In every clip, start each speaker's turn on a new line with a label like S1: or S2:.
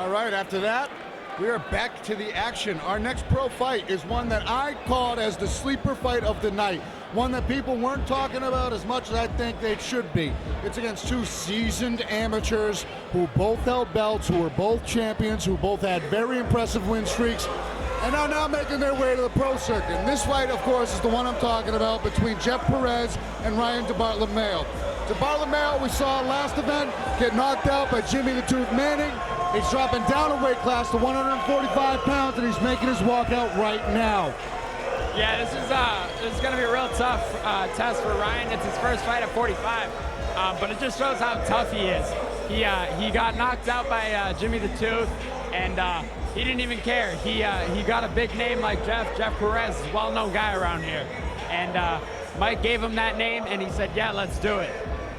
S1: All right, after that, we are back to the action. Our next pro fight is one that I called as the sleeper fight of the night. One that people weren't talking about as much as I think they should be. It's against two seasoned amateurs who both held belts, who were both champions, who both had very impressive win streaks, and are now making their way to the pro circuit. And this fight, of course, is the one I'm talking about between Jeff Perez and Ryan DiBartolomeo. DiBartolomeo, we saw last event, get knocked out by Jimmy the Tooth Manning. He's dropping down a weight class to 145 pounds, and he's making his walkout right now.
S2: Yeah, this is going to be a real tough test for Ryan. It's his first fight at 45, but it just shows how tough he is. He got knocked out by Jimmy the Tooth, and he didn't even care. He got a big name like Jeff Perez, is a well-known guy around here, and Mike gave him that name, and he said, "Yeah, let's do it."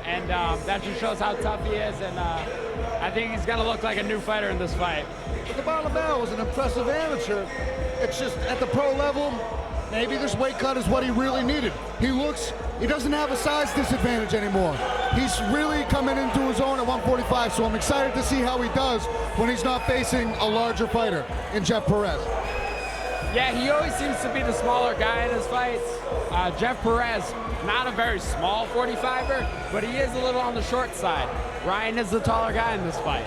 S2: And that just shows how tough he is, and I think he's going to look like a new fighter in this fight.
S1: But DiBartolomeo was an impressive amateur. It's just at the pro level, maybe this weight cut is what he really needed. He doesn't have a size disadvantage anymore. He's really coming into his own at 145, so I'm excited to see how he does when he's not facing a larger fighter in Jeff Perez.
S2: Yeah, he always seems to be the smaller guy in his fights. Jeff Perez, not a very small 45er, but he is a little on the short side. Ryan is the taller guy in this fight.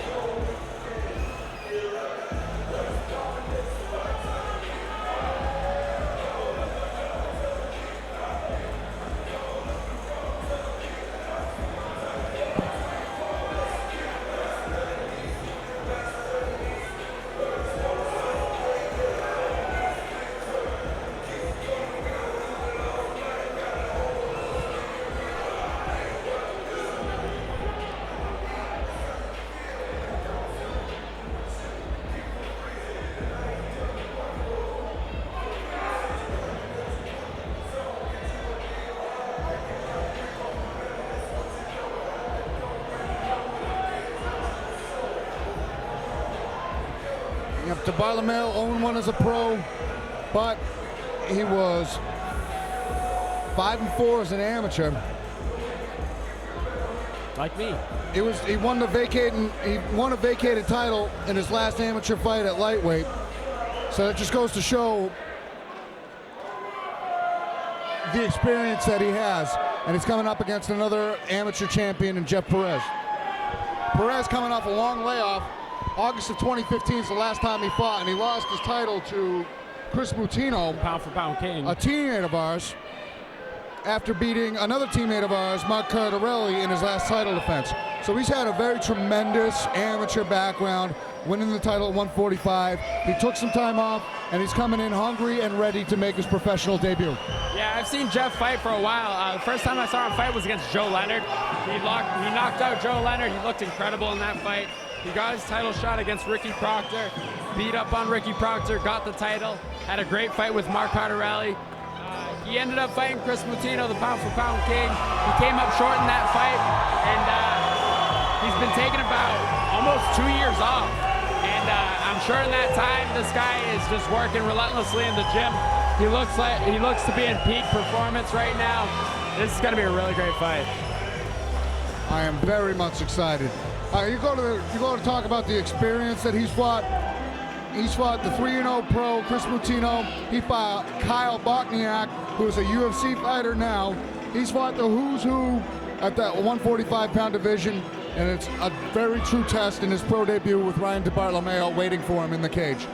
S1: Yep, DiBartolomeo 0-1 as a pro, but he was 5-4 as an amateur.
S2: Like me.
S1: He won a vacated title in his last amateur fight at lightweight. So it just goes to show the experience that he has, and he's coming up against another amateur champion in Jeff Perez. Perez coming off a long layoff. August of 2015 is the last time he fought, and he lost his title to Chris Mutino,
S2: pound for pound king,
S1: a teammate of ours, after beating another teammate of ours, Mark Cardarelli, in his last title defense. So he's had a very tremendous amateur background, winning the title at 145. He took some time off, and he's coming in hungry and ready to make his professional debut.
S2: Yeah, I've seen Jeff fight for a while. The first time I saw him fight was against Joe Leonard. He knocked out Joe Leonard. He looked incredible in that fight. He got his title shot against Ricky Proctor, beat up on Ricky Proctor, got the title, had a great fight with Mark Cardarelli. He ended up fighting Chris Mutino, the pound-for-pound king. He came up short in that fight, and he's been taking about almost 2 years off. And I'm sure in that time, this guy is just working relentlessly in the gym. He looks to be in peak performance right now. This is going to be a really great fight.
S1: I am very much excited. You go to talk about the experience that he's fought. He's fought the 3-0 pro Chris Mutino. He fought Kyle Bokniak, who's a UFC fighter now. He's fought the who's who at that 145-pound division, and it's a very true test in his pro debut with Ryan DiBartolomeo waiting for him in the cage.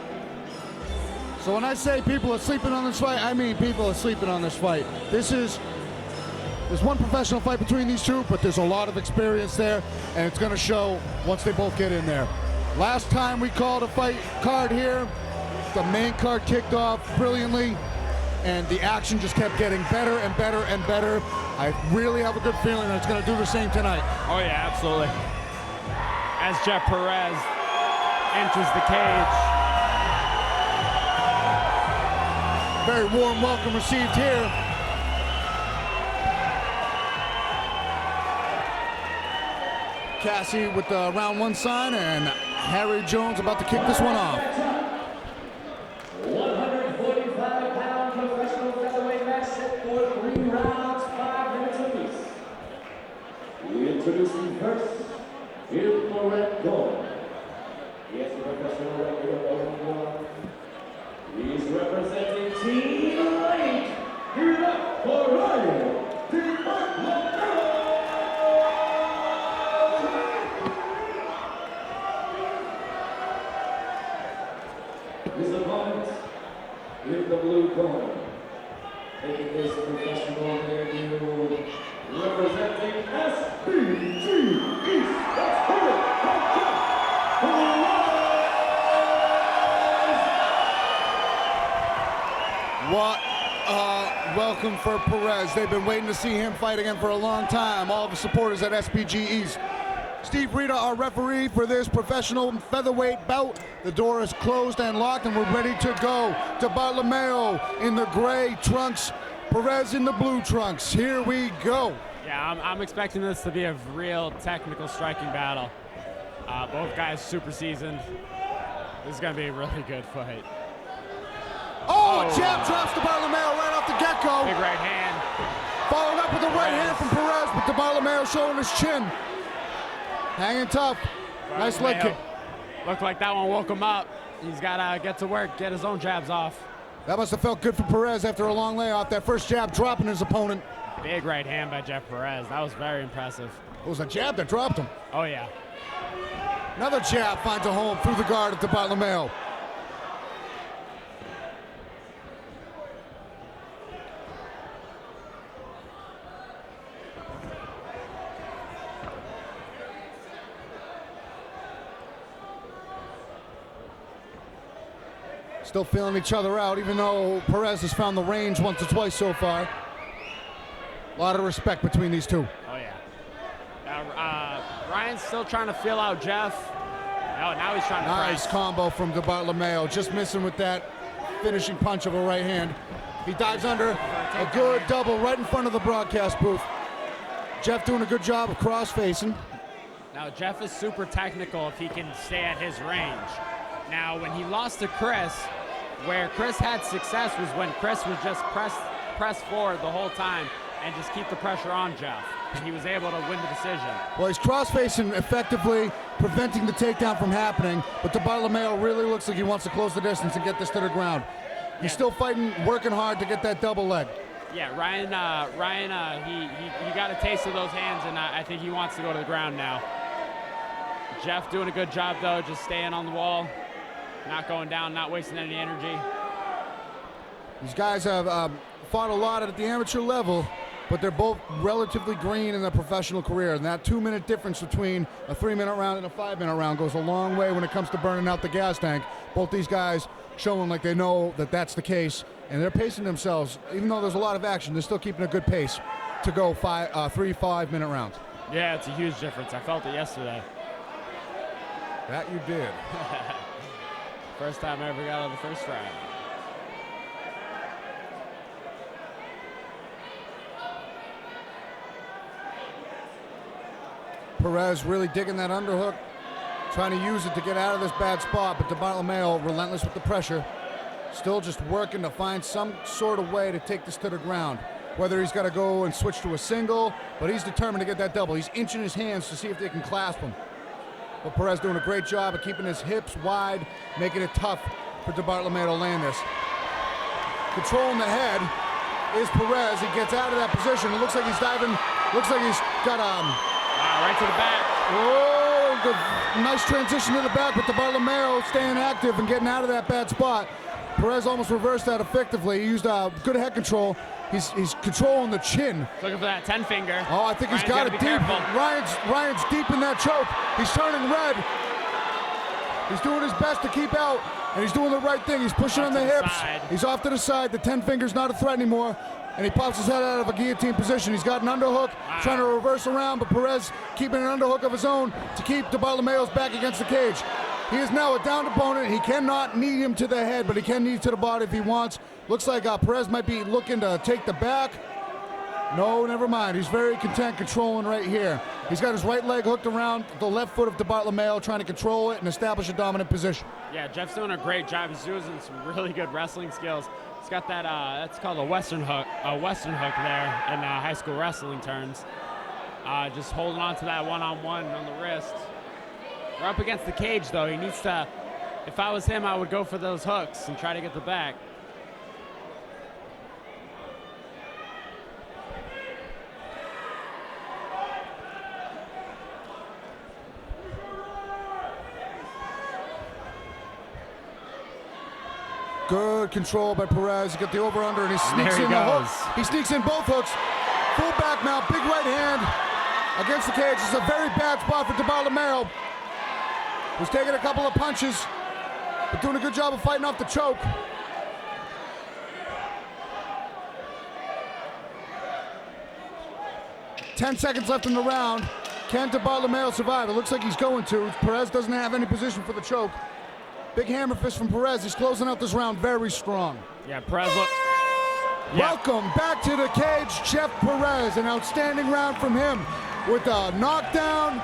S1: So when I say people are sleeping on this fight, I mean people are sleeping on this fight. There's one professional fight between these two, but there's a lot of experience there, and it's going to show once they both get in there. Last time we called a fight card here, the main card kicked off brilliantly, and the action just kept getting better and better and better. I really have a good feeling that it's going to do the same tonight.
S2: Oh yeah, absolutely. As Jeff Perez enters the cage.
S1: Very warm welcome received here. Cassie with the round one sign, and Harry Jones about to kick this one off.
S3: 145-pound professional featherweight match set for 3 rounds, 5 minutes apiece. We introduce you first, in the red corner. He has the professional record of 0-1. He's representing Team Lake. Give it up for Ryan DiBartolomeo. His opponent in the blue corner, making his professional debut, representing SPG East. Let's put it on Jeff.
S1: What welcome for Perez. They've been waiting to see him fight again for a long time. All the supporters at SPG East. Steve Rita, our referee for this professional featherweight bout. The door is closed and locked, and we're ready to go. DiBartolomeo in the gray trunks, Perez in the blue trunks. Here we go.
S2: Yeah, I'm expecting this to be a real technical striking battle. Both guys super seasoned. This is going to be a really good fight.
S1: Oh, jab drops DiBartolomeo right off the get-go.
S2: Big right hand.
S1: Followed up with a right hand from Perez, but DiBartolomeo showing his chin. Hanging tough. Nice leg kick.
S2: Looked like that one woke him up. He's got to get to work, get his own jabs off.
S1: That must have felt good for Perez after a long layoff. That first jab dropping his opponent.
S2: Big right hand by Jeff Perez. That was very impressive.
S1: It was a jab that dropped him.
S2: Oh, yeah.
S1: Another jab finds a home through the guard of DiBartolomeo. Still feeling each other out, even though Perez has found the range once or twice so far. A lot of respect between these two.
S2: Oh, yeah. Ryan's still trying to feel out Jeff. Oh, now he's trying to
S1: Nice
S2: press.
S1: combo from DiBartolomeo, just missing with that finishing punch of a right hand. He dives under, a good double right in front of the broadcast booth. Jeff doing a good job of cross-facing.
S2: Now, Jeff is super technical if he can stay at his range. Now, when he lost to Chris, where Chris had success was when Chris was just press forward the whole time and just keep the pressure on Jeff. And he was able to win the decision.
S1: Well, he's cross-facing effectively, preventing the takedown from happening, but DiBartolomeo really looks like he wants to close the distance and get this to the ground. He's still fighting, working hard to get that double leg.
S2: Yeah, Ryan, he got a taste of those hands, and I think he wants to go to the ground now. Jeff doing a good job, though, just staying on the wall, not going down, not wasting any energy.
S1: These guys have fought a lot at the amateur level, but they're both relatively green in their professional career. And that 2-minute difference between a 3-minute round and a 5-minute round goes a long way when it comes to burning out the gas tank. Both these guys showing like they know that that's the case, and they're pacing themselves. Even though there's a lot of action, they're still keeping a good pace to go 3 5-minute rounds.
S2: Yeah, it's a huge difference. I felt it yesterday.
S1: That you did.
S2: First time I ever got out of the first round.
S1: Perez really digging that underhook, trying to use it to get out of this bad spot, but DiBartolomeo relentless with the pressure, still just working to find some sort of way to take this to the ground. Whether he's got to go and switch to a single, but he's determined to get that double. He's inching his hands to see if they can clasp him. But Perez doing a great job of keeping his hips wide, making it tough for DiBartolomeo to land this. Controlling the head is Perez. He gets out of that position. It looks like he's diving. Looks like he's got
S2: right to the back.
S1: Oh, good, nice transition to the back, but DiBartolomeo staying active and getting out of that bad spot. Perez almost reversed that effectively. He used good head control. He's controlling the chin.
S2: Looking for that 10-finger.
S1: Oh, I think he's got it deep. Ryan's deep in that choke. He's turning red. He's doing his best to keep out, and he's doing the right thing. He's pushing on the hips. He's off to the side. The 10-finger's not a threat anymore, and he pops his head out of a guillotine position. He's got an underhook, trying to reverse around, but Perez keeping an underhook of his own to keep DiBartolomeo's back against the cage. He is now a downed opponent. He cannot knee him to the head, but he can knee to the body if he wants. Looks like Perez might be looking to take the back. No, never mind. He's very content controlling right here. He's got his right leg hooked around the left foot of DiBartolomeo, trying to control it and establish a dominant position.
S2: Yeah, Jeff's doing a great job. He's using some really good wrestling skills. He's got that, that's called a Western hook there in high school wrestling terms. Just holding on to that one-on-one on the wrist. We're up against the cage, though. He needs to If I was him, I would go for those hooks and try to get the back.
S1: Good control by Perez. You get the over-under, and he sneaks
S2: There he
S1: in the
S2: goes.
S1: hook. He sneaks in both hooks. Full back mount, big right hand against the cage. It's a very bad spot for DiBartolomeo, who's taking a couple of punches, but doing a good job of fighting off the choke. Ten seconds left in the round. Can DiBartolomeo survive? It looks like he's going to. Perez doesn't have any position for the choke. Big hammer fist from Perez. He's closing out this round very strong.
S2: Yeah, Perez look.
S1: Welcome back to the cage, Jeff Perez. An outstanding round from him with a knockdown.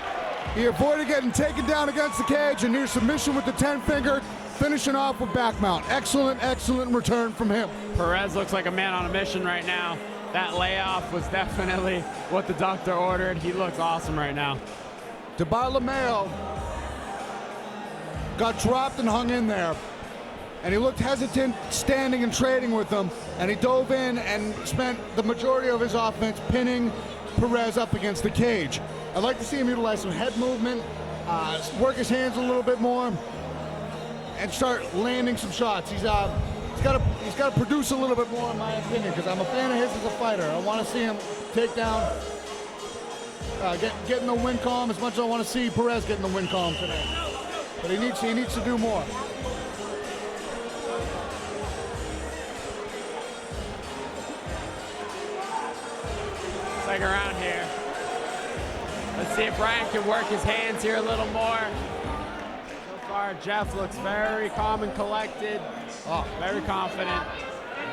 S1: He avoided getting taken down against the cage, and near submission with the 10-finger, finishing off with back mount. Excellent, excellent return from him.
S2: Perez looks like a man on a mission right now. That layoff was definitely what the doctor ordered. He looks awesome right now.
S1: DiBartolomeo got dropped and hung in there, and he looked hesitant standing and trading with them, and he dove in and spent the majority of his offense pinning Perez up against the cage. I'd like to see him utilize some head movement, work his hands a little bit more, and start landing some shots. He's got to produce a little bit more, in my opinion, because I'm a fan of his as a fighter. I want to see him take down, get in the win column as much as I want to see Perez get in the win column today. But he needs to do more.
S2: Second round here. Let's see if Ryan can work his hands here a little more. So far, Jeff looks very calm and collected. Very confident.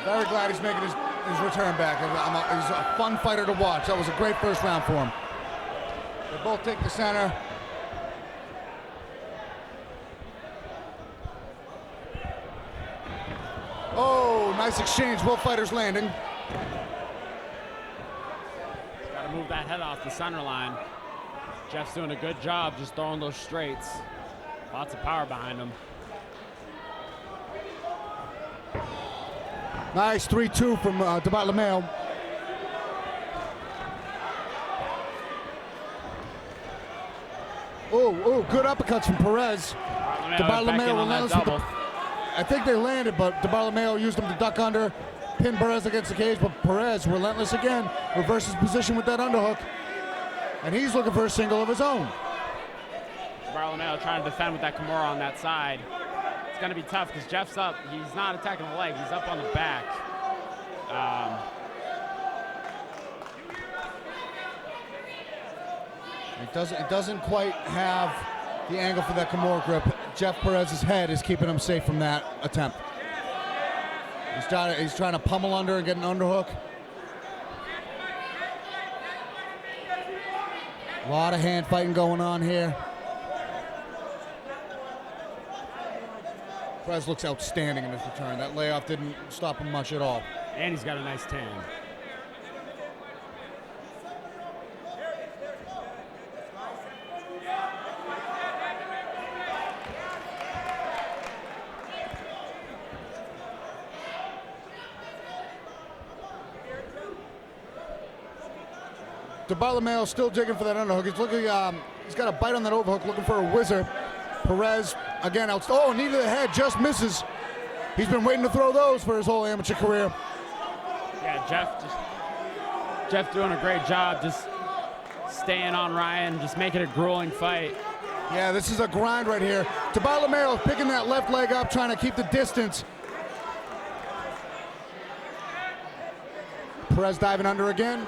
S1: Very glad he's making his return back. He's a fun fighter to watch. That was a great first round for him. They both take the center. Oh, nice exchange. Both fighters landing.
S2: Got to move that head off the center line. Jeff's doing a good job just throwing those straights. Lots of power behind him.
S1: Nice 3-2 from DiBartolomeo. Oh, good uppercuts from Perez. DiBartolomeo relentless with the... I think they landed, but DiBartolomeo used them to duck under, pin Perez against the cage, but Perez, relentless again, reverses position with that underhook, and he's looking for a single of his own.
S2: DiBartolomeo trying to defend with that Kimura on that side. It's going to be tough because Jeff's up. He's not attacking the leg. He's up on the back.
S1: It doesn't quite have the angle for that Kimura grip. Jeff Perez's head is keeping him safe from that attempt. He's trying to pummel under and get an underhook. A lot of hand fighting going on here. Perez looks outstanding in this return. That layoff didn't stop him much at all.
S2: And he's got a nice tan.
S1: DiBartolomeo still digging for that underhook. He's looking. He's got a bite on that overhook, looking for a whizzer. Perez again out. Oh, knee to the head, just misses. He's been waiting to throw those for his whole amateur career.
S2: Yeah, Jeff doing a great job, just staying on Ryan, just making a grueling fight.
S1: Yeah, this is a grind right here. DiBartolomeo picking that left leg up, trying to keep the distance. Perez diving under again.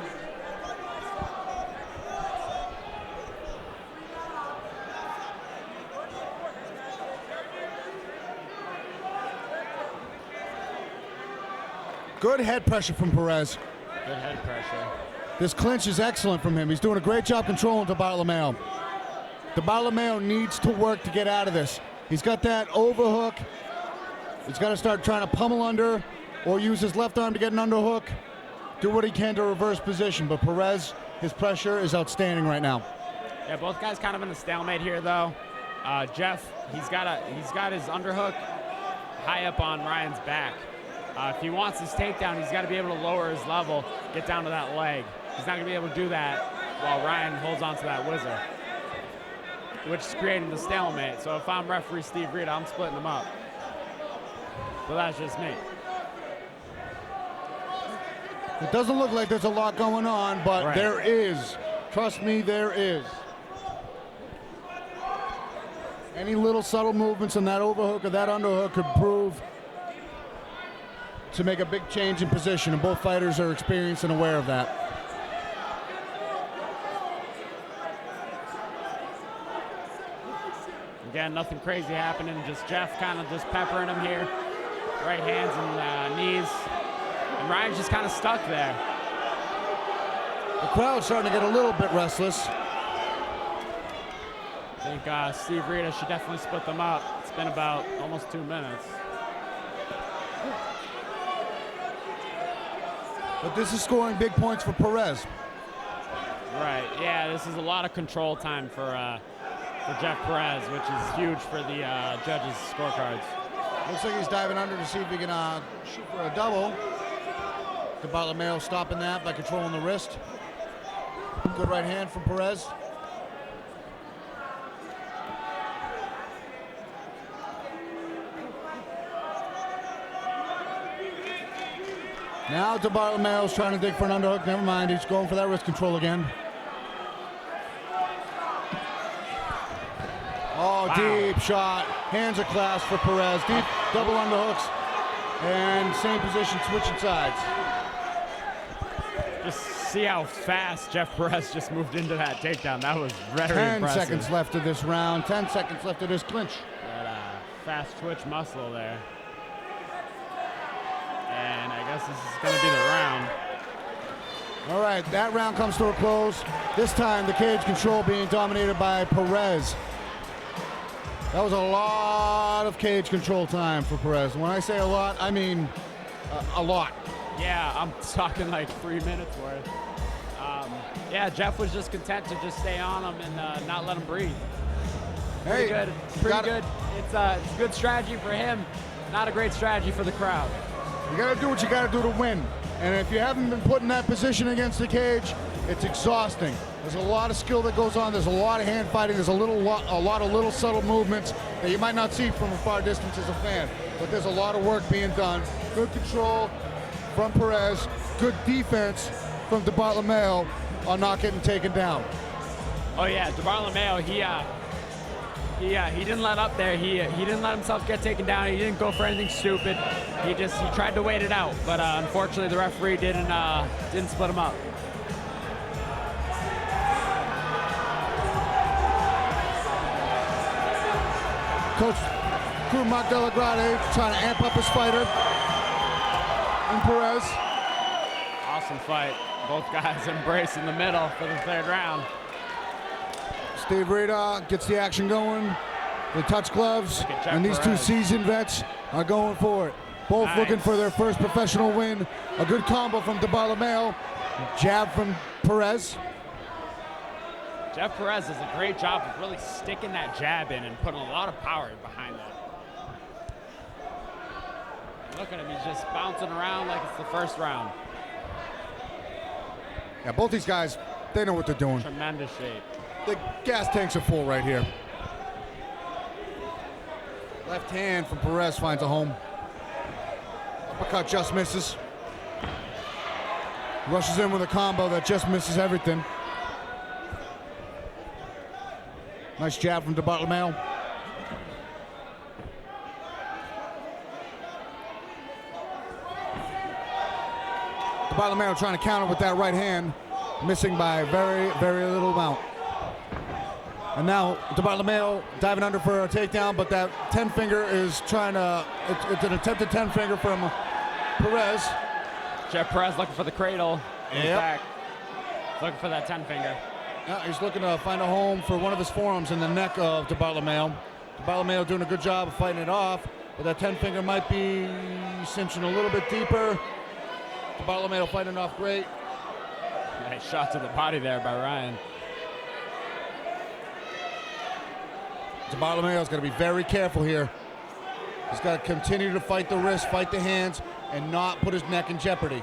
S1: Good head pressure from Perez.
S2: Good head pressure.
S1: This clinch is excellent from him. He's doing a great job controlling DiBartolomeo. DiBartolomeo needs to work to get out of this. He's got that overhook. He's got to start trying to pummel under or use his left arm to get an underhook. Do what he can to reverse position. But Perez, his pressure is outstanding right now.
S2: Yeah, both guys kind of in a stalemate here, though. Jeff, he's got his underhook high up on Ryan's back. If he wants his takedown, he's got to be able to lower his level, get down to that leg. He's not going to be able to do that while Ryan holds on to that whizzer, which is creating the stalemate. So if I'm referee Steve Rita, I'm splitting them up. But that's just me.
S1: It doesn't look like there's a lot going on, but
S2: Right.
S1: there is. Trust me, there is. Any little subtle movements in that overhook or that underhook could prove to make a big change in position, and both fighters are experienced and aware of that.
S2: Again, nothing crazy happening, just Jeff kind of just peppering him here. Right hands and knees. And Ryan's just kind of stuck there.
S1: The crowd's starting to get a little bit restless.
S2: I think Steve Rita should definitely split them up. It's been about almost 2 minutes.
S1: But this is scoring big points for Perez.
S2: Right, yeah, this is a lot of control time for Jeff Perez, which is huge for the judges' scorecards.
S1: Looks like he's diving under to see if he can shoot for a double. DiBartolomeo stopping that by controlling the wrist. Good right hand from Perez. Now DiBartolomeo's trying to dig for an underhook. Never mind, he's going for that wrist control again. Oh,
S2: Wow.
S1: Deep shot. Hands are clasped for Perez. Deep double underhooks. And same position, switching sides.
S2: Just see how fast Jeff Perez just moved into that takedown. That was very
S1: 10
S2: impressive.
S1: seconds left of this round. 10 seconds left of this clinch.
S2: That fast twitch muscle there. And I guess this is going to be the round.
S1: All right, that round comes to a close. This time, the cage control being dominated by Perez. That was a lot of cage control time for Perez. When I say a lot, I mean a lot.
S2: Yeah, I'm talking like 3 minutes worth. Yeah, Jeff was just content to just stay on him and not let him breathe. Pretty good. Pretty good. It's a good strategy for him. Not a great strategy for the crowd.
S1: You got to do what you got to do to win. And if you haven't been put in that position against the cage, it's exhausting. There's a lot of skill that goes on. There's a lot of hand fighting. There's a lot of little subtle movements that you might not see from a far distance as a fan. But there's a lot of work being done. Good control from Perez. Good defense from DiBartolomeo on not getting taken down.
S2: Oh yeah, DiBartolomeo, he didn't let up there. He didn't let himself get taken down. He didn't go for anything stupid. He tried to wait it out. But unfortunately, the referee didn't split him up.
S1: Coach Crew Mark Delagrade trying to amp up his fighter. And Perez.
S2: Awesome fight. Both guys embrace in the middle for the third round.
S1: Steve Rita gets the action going. They touch gloves, and these two seasoned vets are going for it. Both looking for their first professional win. A good combo from DiBartolomeo. Jab from Perez.
S2: Jeff Perez does a great job of really sticking that jab in and putting a lot of power behind that. Look at him, he's just bouncing around like it's the first round.
S1: Yeah, both these guys, they know what they're doing.
S2: Tremendous shape.
S1: The gas tanks are full right here. Left hand from Perez finds a home. Uppercut just misses. Rushes in with a combo that just misses everything. Nice jab from DiBartolomeo. DiBartolomeo trying to counter with that right hand, missing by very, very little amount. And now DiBartolomeo diving under for a takedown, but that 10 finger is trying to, it's an attempted 10 finger from Perez.
S2: Jeff Perez looking for the cradle. He's back. Looking for that 10 finger.
S1: Yeah, he's looking to find a home for one of his forearms in the neck of DiBartolomeo. DiBartolomeo doing a good job of fighting it off, but that 10 finger might be cinching a little bit deeper. DiBartolomeo fighting off great.
S2: Nice shot to the body there by Ryan.
S1: DiBartolomeo's got to be very careful here. He's got to continue to fight the wrist, fight the hands, and not put his neck in jeopardy.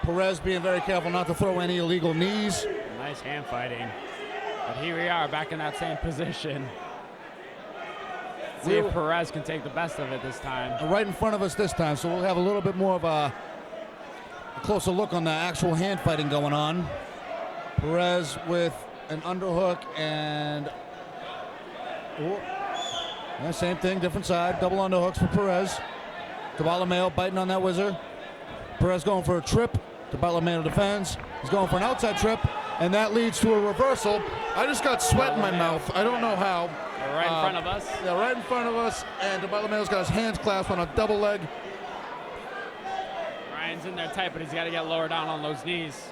S1: Perez being very careful not to throw any illegal knees.
S2: Nice hand fighting. But here we are back in that same position. See if Perez can take the best of it this time.
S1: Right in front of us this time, so we'll have a little bit more of a closer look on the actual hand fighting going on. Perez with an underhook and yeah, same thing, different side. Double underhooks for Perez. DiBartolomeo biting on that whizzer. Perez going for a trip. DiBartolomeo defends. He's going for an outside trip, and that leads to a reversal. I just got sweat in my mouth. I don't know how.
S2: Right in front of us.
S1: Yeah, right in front of us, and DiBartolomeo's got his hands clasped on a double leg.
S2: Ryan's in there tight, but he's got to get lower down on those knees.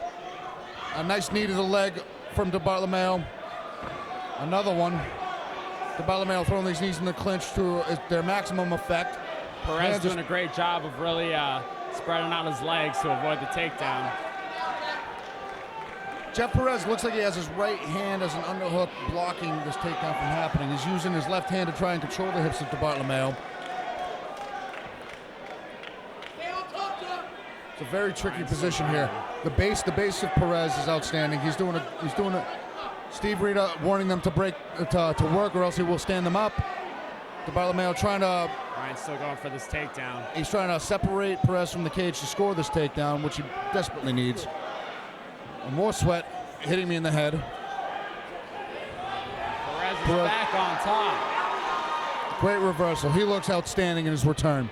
S1: A nice knee to the leg from DiBartolomeo. Another one. DiBartolomeo throwing these knees in the clinch to their maximum effect.
S2: Perez doing a great job of really spreading out his legs to avoid the takedown.
S1: Jeff Perez looks like he has his right hand as an underhook blocking this takedown from happening. He's using his left hand to try and control the hips of DiBartolomeo. It's a very tricky position here. The base of Perez is outstanding. He's doing it. Steve Rita warning them to break to work, or else he will stand them up. DiBartolomeo trying to.
S2: Ryan's still going for this takedown.
S1: He's trying to separate Perez from the cage to score this takedown, which he desperately needs. And more sweat hitting me in the head.
S2: Perez is back on top.
S1: Great reversal. He looks outstanding in his return.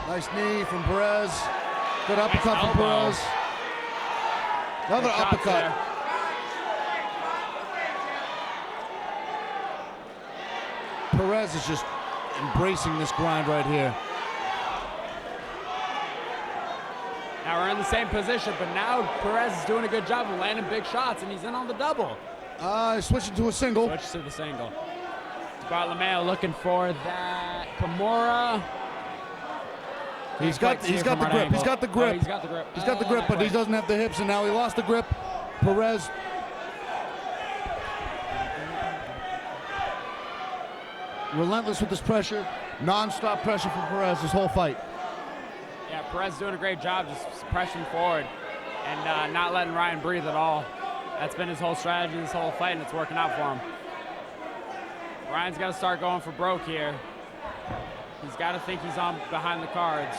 S1: Nice knee from Perez. Good uppercut from Perez. Another uppercut. Perez is just embracing this grind right here.
S2: Now we're in the same position, but now Perez is doing a good job of landing big shots, and he's in on the double.
S1: Switching to a single.
S2: Switch to the single. DiBartolomeo looking for that Kimura.
S1: He's got the grip. He's got the grip.
S2: He's got the grip.
S1: He's got the grip, but he doesn't have the hips, and now he lost the grip. Perez. Relentless with this pressure. Non-stop pressure from Perez this whole fight.
S2: Yeah, Perez doing a great job just pressing forward and not letting Ryan breathe at all. That's been his whole strategy this whole fight, and it's working out for him. Ryan's got to start going for broke here. He's got to think he's on behind the cards.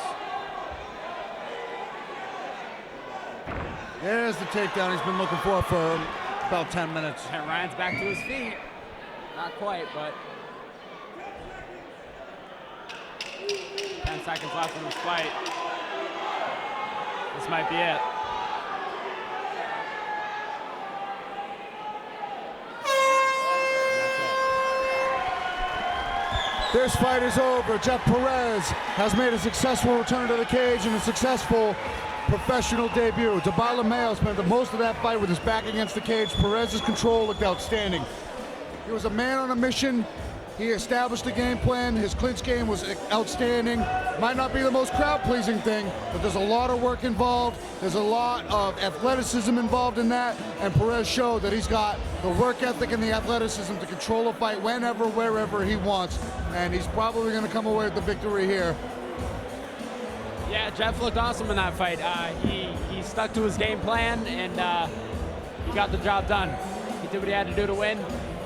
S1: There's the takedown he's been looking for about 10 minutes.
S2: And Ryan's back to his feet. Not quite, but 10 seconds left in this fight. This might be it.
S1: This fight is over. Jeff Perez has made a successful return to the cage and a successful professional debut. DiBartolomeo spent the most of that fight with his back against the cage. Perez's control looked outstanding. He was a man on a mission. He established a game plan. His clinch game was outstanding. Might not be the most crowd-pleasing thing, but there's a lot of work involved. There's a lot of athleticism involved in that, and Perez showed that he's got the work ethic and the athleticism to control a fight whenever, wherever he wants, and he's probably going to come away with the victory here.
S2: Yeah, Jeff looked awesome in that fight. He stuck to his game plan, and he got the job done. He did what he had to do to win.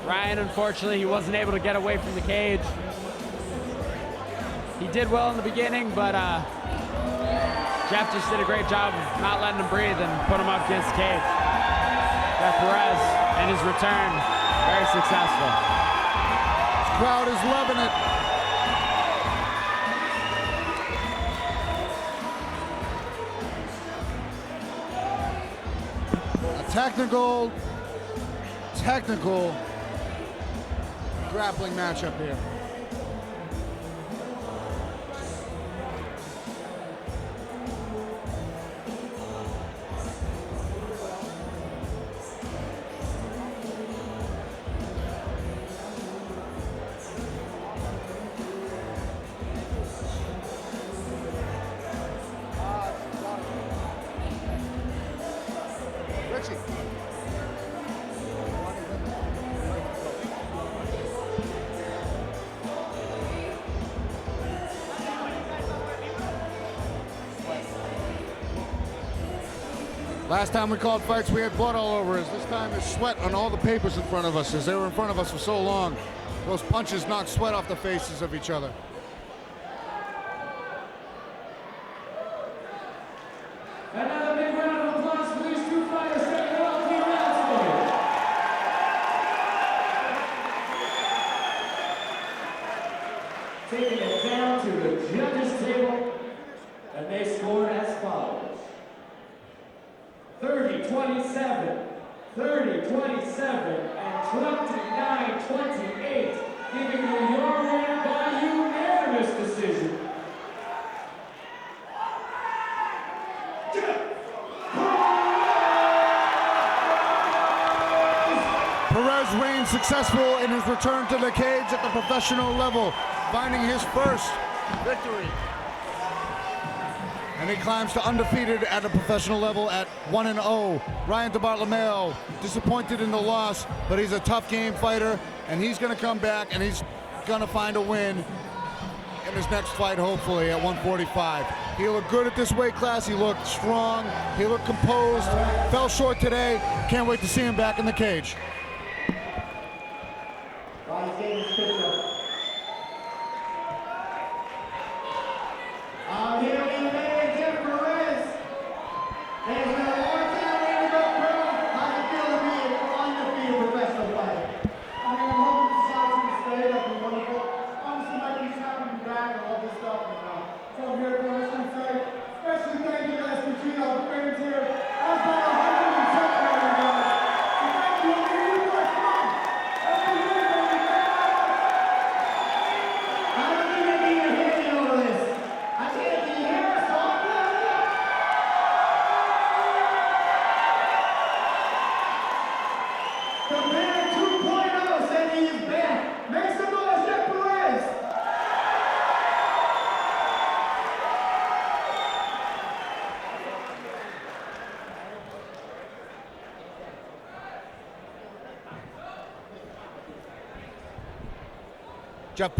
S2: Ryan, unfortunately, he wasn't able to get away from the cage. He did well in the beginning, but Jeff just did a great job of not letting him breathe and put him up against the cage. Jeff Perez and his return, very successful.
S1: This crowd is loving it. A technical grappling matchup here. Last time we called fights, we had blood all over us. This time there's sweat on all the papers in front of us, as they were in front of us for so long. Those punches knocked sweat off the faces of each other.
S3: Another big round of applause for these two fighters taking it all 3 rounds today. Taking it down to the judges' table, and they scored as follows. 30-27, 30-27, and 29-28, giving you your win by unanimous decision.
S1: Perez reigns successful in his return to the cage at the professional level, finding his first victory. And he climbs to undefeated at a professional level at 1-0. Ryan DiBartolomeo, disappointed in the loss, but he's a tough game fighter, and he's gonna come back and he's gonna find a win in his next fight, hopefully, at 145. He looked good at this weight class, he looked strong, he looked composed, fell short today. Can't wait to see him back in the cage.